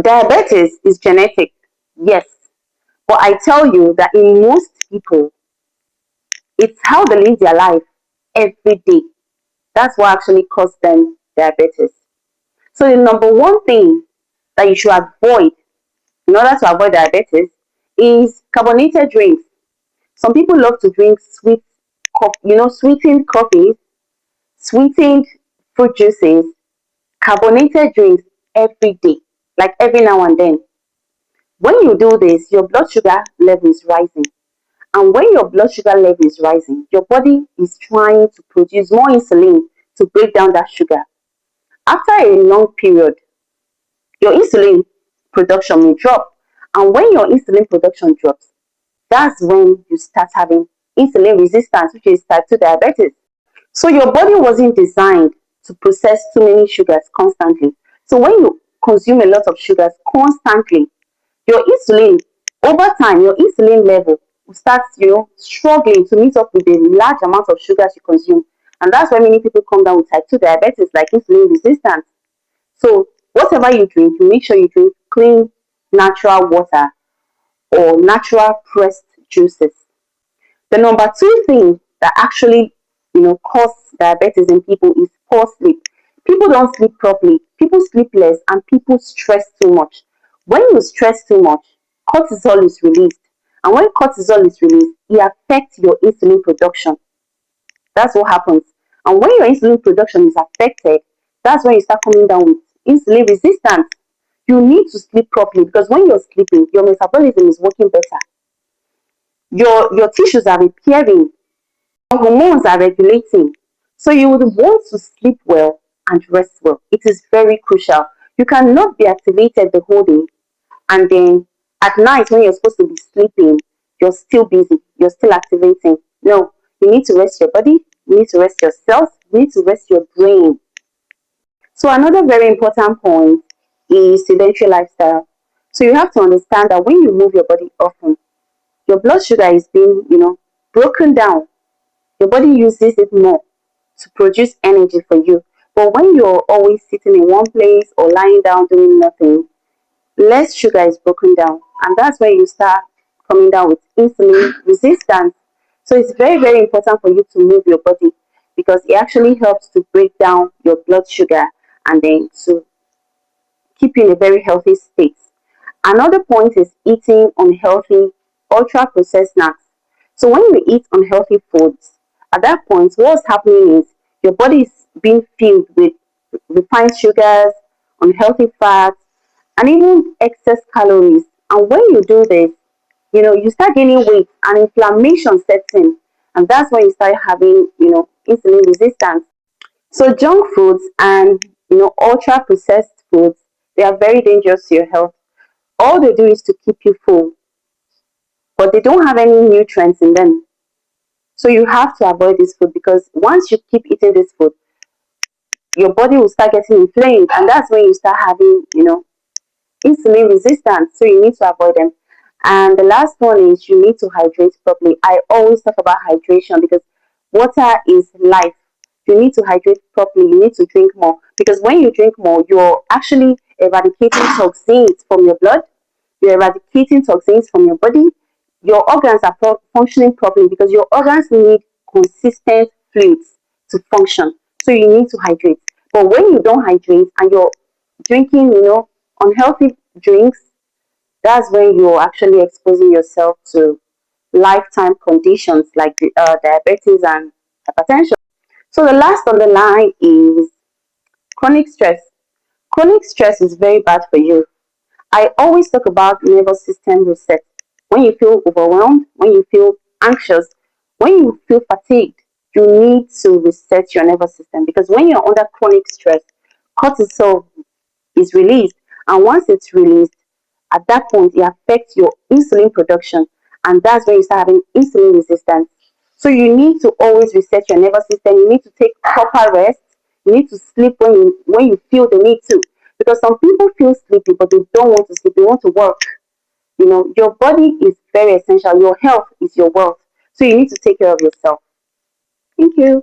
Diabetes is genetic, yes, but I tell you that in most people, it's how they live their life every day. That's what actually causes them diabetes. So the number one thing that you should avoid in order to avoid diabetes is carbonated drinks. Some people love to drink sweet, sweetened coffees, sweetened fruit juices, carbonated drinks every day, like every now and then. When you do this, your blood sugar level is rising. And when your blood sugar level is rising, your body is trying to produce more insulin to break down that sugar. After a long period, your insulin production will drop. And when your insulin production drops, that's when you start having insulin resistance, which is type 2 diabetes. So your body wasn't designed to process too many sugars constantly. So when you consume a lot of sugars constantly, your insulin, over time, your insulin level will start, struggling to meet up with the large amount of sugars you consume. And that's why many people come down with type 2 diabetes, like insulin resistance. So whatever you drink, you make sure you drink clean, natural water or natural pressed juices. The number two thing that actually, cause diabetes in people is poor sleep. People don't sleep properly. People sleep less, and people stress too much. When you stress too much, cortisol is released, and when cortisol is released, it affects your insulin production. That's what happens. And when your insulin production is affected, that's when you start coming down with insulin resistance. You need to sleep properly because when you're sleeping, your metabolism is working better. Your tissues are repairing, your hormones are regulating. So you would want to sleep well and rest well. It is very crucial. You cannot be activated the whole day and then at night when you're supposed to be sleeping, you're still busy, you're still activating. No, you need to rest your body, you need to rest your cells, you need to rest your brain. So another very important point is sedentary lifestyle. So you have to understand that when you move your body often, your blood sugar is being, broken down. Your body uses it more to produce energy for you. But when you're always sitting in one place or lying down doing nothing, less sugar is broken down. And that's when you start coming down with insulin resistance. So it's very, very important for you to move your body because it actually helps to break down your blood sugar and then to keep you in a very healthy state. Another point is eating unhealthy, ultra processed snacks. So when you eat unhealthy foods, at that point, what's happening is your body is being filled with refined sugars, unhealthy fats, and even excess calories. And when you do this, you start gaining weight and inflammation sets in. And that's when you start having, insulin resistance. So junk foods and, ultra processed foods, they are very dangerous to your health. All they do is to keep you full, but they don't have any nutrients in them. So you have to avoid this food because once you keep eating this food, your body will start getting inflamed, and that's when you start having, insulin resistance. So you need to avoid them. And the last one is you need to hydrate properly. I always talk about hydration because water is life. You need to hydrate properly. You need to drink more because when you drink more, you're actually eradicating toxins from your blood. You're eradicating toxins from your body. Your organs are functioning properly because your organs need consistent fluids to function. So you need to hydrate. But when you don't hydrate and you're drinking, unhealthy drinks, that's when you're actually exposing yourself to lifetime conditions like diabetes and hypertension. So the last on the line is chronic stress. Chronic stress is very bad for you. I always talk about nervous system reset. When you feel overwhelmed, when you feel anxious, when you feel fatigued, you need to reset your nervous system because when you're under chronic stress, cortisol is released. And once it's released, at that point, it affects your insulin production. And that's when you start having insulin resistance. So you need to always reset your nervous system. You need to take proper rest. You need to sleep when you feel the need to. Because some people feel sleepy, but they don't want to sleep. They want to work. Your body is very essential. Your health is your wealth. So you need to take care of yourself. Thank you.